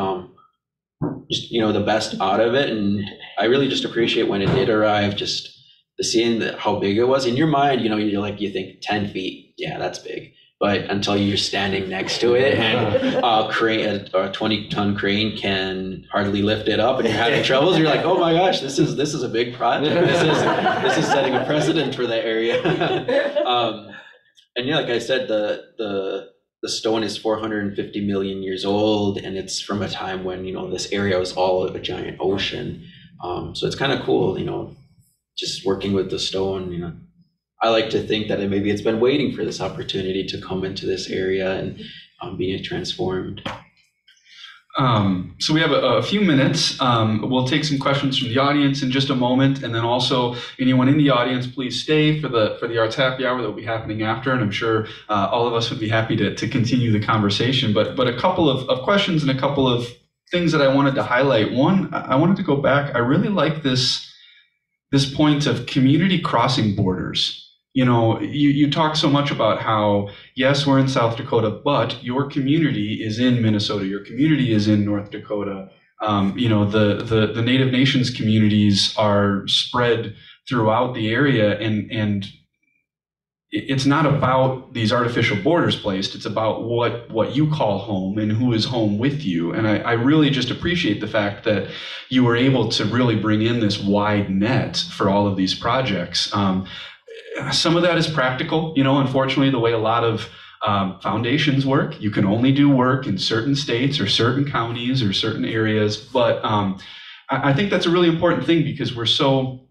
[SPEAKER 6] just, you know, the best out of it, and I really just appreciate when it did arrive. Just the seeing how big it was in your mind. You know, you think 10 feet, yeah, that's big. But until you're standing next to it, and a 20-ton crane can hardly lift it up, and you're having troubles, you're like, oh my gosh, this is a big project. This is setting a precedent for the area. And yeah, like I said, the stone is 450 million years old, and it's from a time when, you know, this area was all a giant ocean. So it's kind of cool, you know, just working with the stone. You know, I like to think that maybe it's been waiting for this opportunity to come into this area and being transformed.
[SPEAKER 1] So we have a few minutes. We'll take some questions from the audience in just a moment, and then also anyone in the audience, please stay for the Arts Happy Hour that will be happening after, and I'm sure all of us would be happy to continue the conversation. But a couple of questions and a couple of things that I wanted to highlight. One, I wanted to go back. I really like this point of community crossing borders. You know, you talk so much about how, yes, we're in South Dakota, but your community is in Minnesota. Your community is in North Dakota. You know, the Native Nations communities are spread throughout the area, and it's not about these artificial borders placed. It's about what you call home and who is home with you. And I really just appreciate the fact that you were able to really bring in this wide net for all of these projects. Some of that is practical, you know, unfortunately, the way a lot of foundations work. You can only do work in certain states or certain counties or certain areas. But I think that's a really important thing because we're so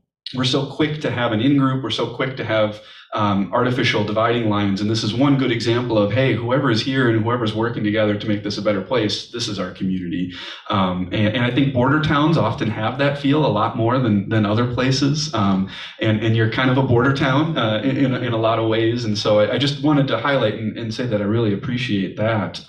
[SPEAKER 1] quick to have an in-group, we're so quick to have artificial dividing lines. And this is one good example of, hey, whoever is here and whoever's working together to make this a better place, this is our community. And I think border towns often have that feel a lot more than other places. And you're kind of a border town in a lot of ways. And so I just wanted to highlight and say that I really appreciate that.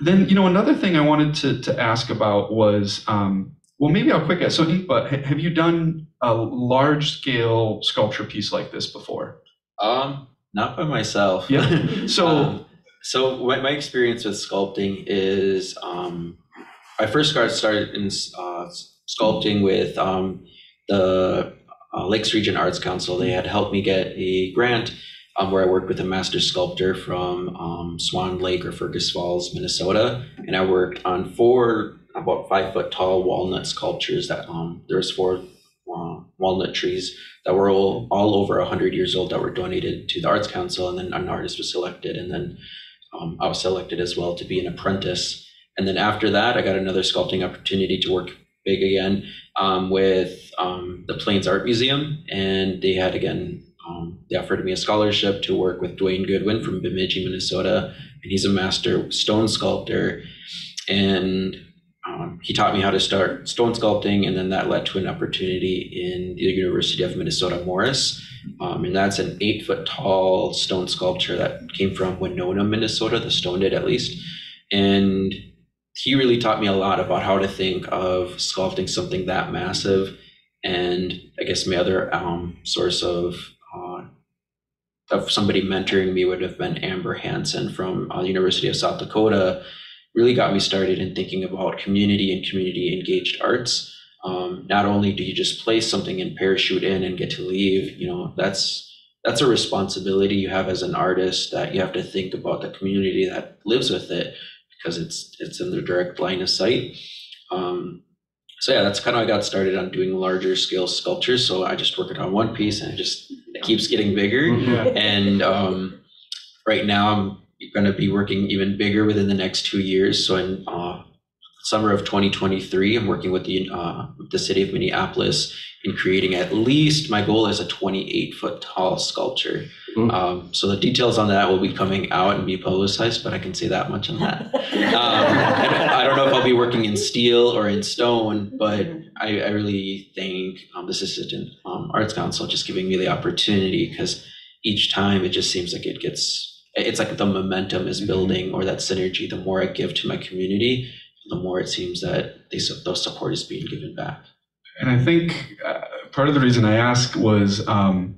[SPEAKER 1] Then, another thing I wanted to ask about was, well, maybe I'll quick ask. So, Inkpa, have you done a large-scale sculpture piece like this before?
[SPEAKER 6] Not by myself.
[SPEAKER 1] Yeah. So,
[SPEAKER 6] so my experience with sculpting is, I first started in sculpting with the Lakes Region Arts Council. They had helped me get a grant where I worked with a master sculptor from Swan Lake or Fergus Falls, Minnesota, and I worked on 4 about 5 foot tall walnut sculptures that there was 4 walnut trees that were all over 100 years old that were donated to the Arts Council, and then an artist was selected, and then I was selected as well to be an apprentice. And then after that, I got another sculpting opportunity to work big again with the Plains Art Museum, and they had they offered me a scholarship to work with Dwayne Goodwin from Bemidji, Minnesota, and he's a master stone sculptor, and he taught me how to start stone sculpting, and then that led to an opportunity in the University of Minnesota Morris. And that's an 8 foot tall stone sculpture that came from Winona, Minnesota, the stone did at least. And he really taught me a lot about how to think of sculpting something that massive. And I guess my other source of somebody mentoring me would have been Amber Hansen from the University of South Dakota. Really got me started in thinking about community and community engaged arts. Not only do you just place something and parachute in and get to leave, that's a responsibility you have as an artist, that you have to think about the community that lives with it, because it's in their direct line of sight. So yeah, that's kind of how I got started on doing larger scale sculptures. So I just work on one piece and it keeps getting bigger.
[SPEAKER 1] Yeah.
[SPEAKER 6] And right now I'm going to be working even bigger within the next 2 years. So in summer of 2023, I'm working with the city of Minneapolis in creating at least, my goal is a 28 foot tall sculpture. So the details on that will be coming out and be publicized, but I can say that much on that. I don't know if I'll be working in steel or in stone, but I really thank the Sisseton Arts Council just giving me the opportunity, because each time it just seems like it's like the momentum is building, or that synergy. The more I give to my community, the more it seems that those support is being given back.
[SPEAKER 1] And I think part of the reason I asked was I'm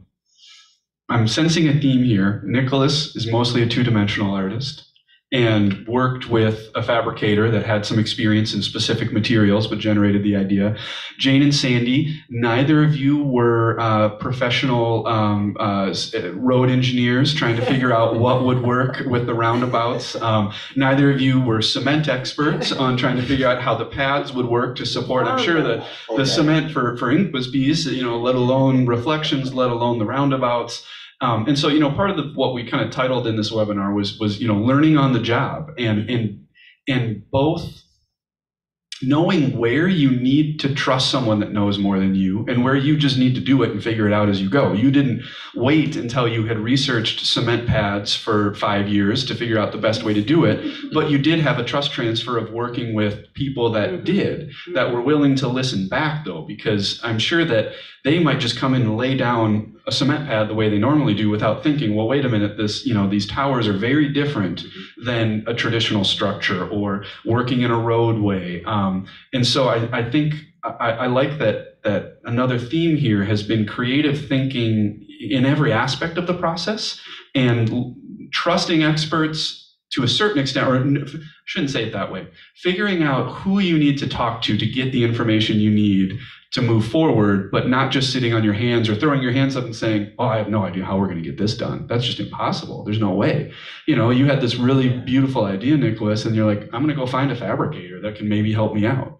[SPEAKER 1] sensing a theme here. Nicholas is mostly a 2-dimensional artist and worked with a fabricator that had some experience in specific materials but generated the idea. Jane and Sandy, neither of you were professional road engineers trying to figure out what would work with the roundabouts. Neither of you were cement experts on trying to figure out how the pads would work to support. I'm sure that the cement for Inkpa's piece, let alone reflections, let alone the roundabouts. And so, part of what we kind of titled in this webinar was learning on the job, and both knowing where you need to trust someone that knows more than you, and where you just need to do it and figure it out as you go. You didn't wait until you had researched cement pads for 5 years to figure out the best way to do it, but you did have a trust transfer of working with people that were willing to listen back, though, because I'm sure that they might just come in and lay down a cement pad the way they normally do without thinking, well, wait a minute, these towers are very different than a traditional structure, or working in a roadway. And so I think I like that another theme here has been creative thinking in every aspect of the process, and trusting experts to a certain extent, or shouldn't say it that way, figuring out who you need to talk to get the information you need to move forward, but not just sitting on your hands or throwing your hands up and saying, oh, I have no idea how we're going to get this done. That's just impossible. There's no way. You had this really beautiful idea, Nicholas, and you're like, I'm going to go find a fabricator that can maybe help me out.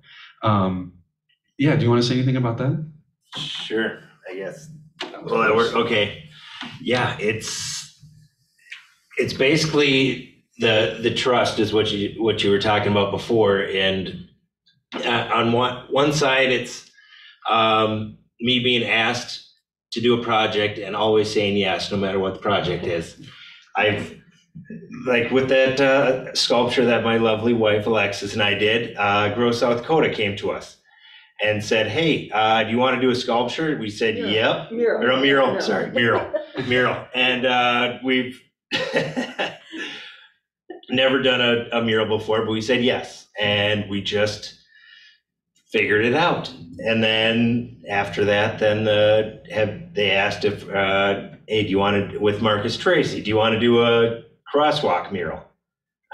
[SPEAKER 1] Yeah, do you want to say anything about that?
[SPEAKER 5] Sure, I guess. Well, that worked. Okay. Yeah, it's basically the trust is what you were talking about before, and On one side, it's me being asked to do a project and always saying yes, no matter what the project is. I've, like with that sculpture that my lovely wife Alexis and I did, Grow, South Dakota came to us and said, hey, do you want to do a sculpture? We said, yep. Or a mural, sorry, mural. And we've never done a mural before, but we said yes. And we just figured it out. And then after that, then they asked if, hey, do you want to, with Marcus Tracy, do you want to do a crosswalk mural?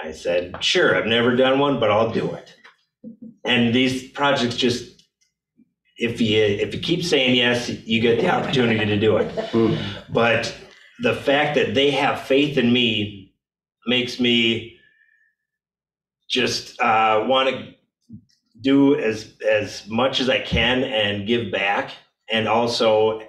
[SPEAKER 5] I said, sure, I've never done one, but I'll do it. And these projects just, if you keep saying yes, you get the opportunity to do it. But the fact that they have faith in me makes me just want to do as much as I can and give back, and also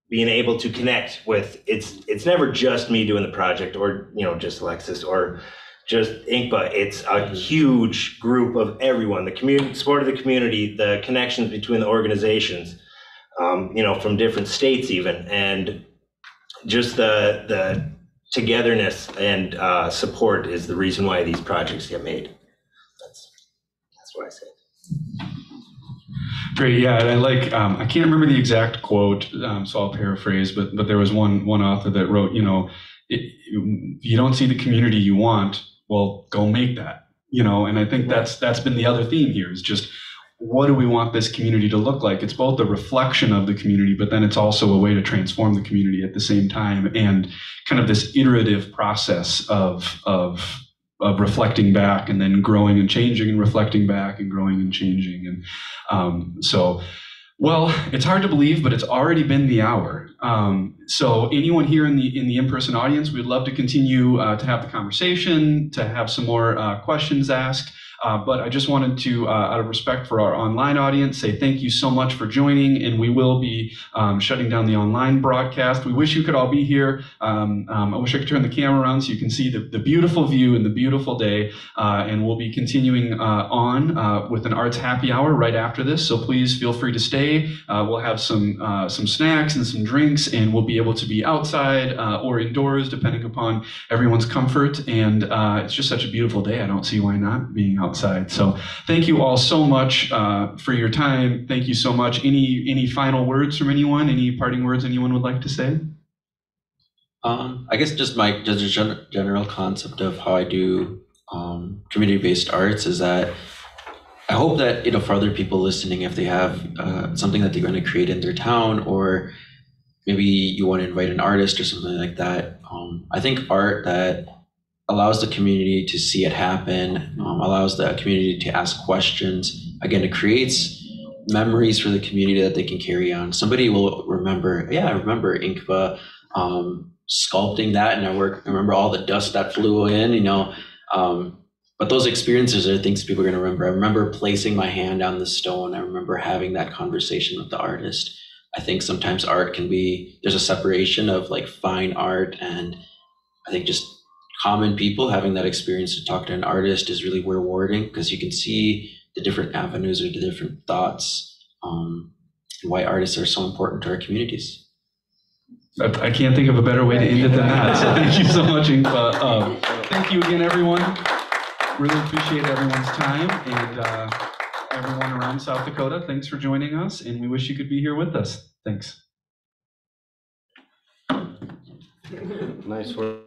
[SPEAKER 5] being able to connect with, it's never just me doing the project, or just Alexis or just Inkpa. It's a huge group of everyone, the community, support of the community, the connections between the organizations, from different states even, and just the togetherness and support is the reason why these projects get made. That's what I say.
[SPEAKER 1] Great, yeah, and I like, I can't remember the exact quote, so I'll paraphrase, but there was one author that wrote, if you don't see the community you want, well, go make that, and I think that's been the other theme here, is just, what do we want this community to look like? It's both a reflection of the community, but then it's also a way to transform the community at the same time, and kind of this iterative process of reflecting back and then growing and changing and reflecting back and growing and changing. And well, it's hard to believe, but it's already been the hour. So anyone here in the in-person audience, we'd love to continue to have the conversation, to have some more questions asked. But I just wanted to, out of respect for our online audience, say thank you so much for joining, and we will be shutting down the online broadcast. We wish you could all be here. I wish I could turn the camera around so you can see the beautiful view and the beautiful day, and we'll be continuing on with an arts happy hour right after this, so please feel free to stay. We'll have some snacks and some drinks, and we'll be able to be outside or indoors depending upon everyone's comfort, and it's just such a beautiful day. I don't see why not being outside. So thank you all so much for your time. Thank you so much. Any final words from anyone? Any parting words anyone would like to say?
[SPEAKER 6] I guess just my general concept of how I do community-based arts is that I hope that for other people listening, if they have something that they're going to create in their town, or maybe you want to invite an artist or something like that, I think art that allows the community to see it happen, allows the community to ask questions. Again, it creates memories for the community that they can carry on. Somebody will remember, I remember Inkpa sculpting that in our work. I remember all the dust that flew in, but those experiences are things people are going to remember. I remember placing my hand on the stone. I remember having that conversation with the artist. I think sometimes art there's a separation of like fine art, and I think just common people having that experience to talk to an artist is really rewarding, because you can see the different avenues or the different thoughts, and why artists are so important to our communities.
[SPEAKER 1] I can't think of a better way to end it than that. So thank you so much, Inkpa. Thank you again, everyone. Really appreciate everyone's time, and everyone around South Dakota, thanks for joining us, and we wish you could be here with us. Thanks.
[SPEAKER 2] Nice work.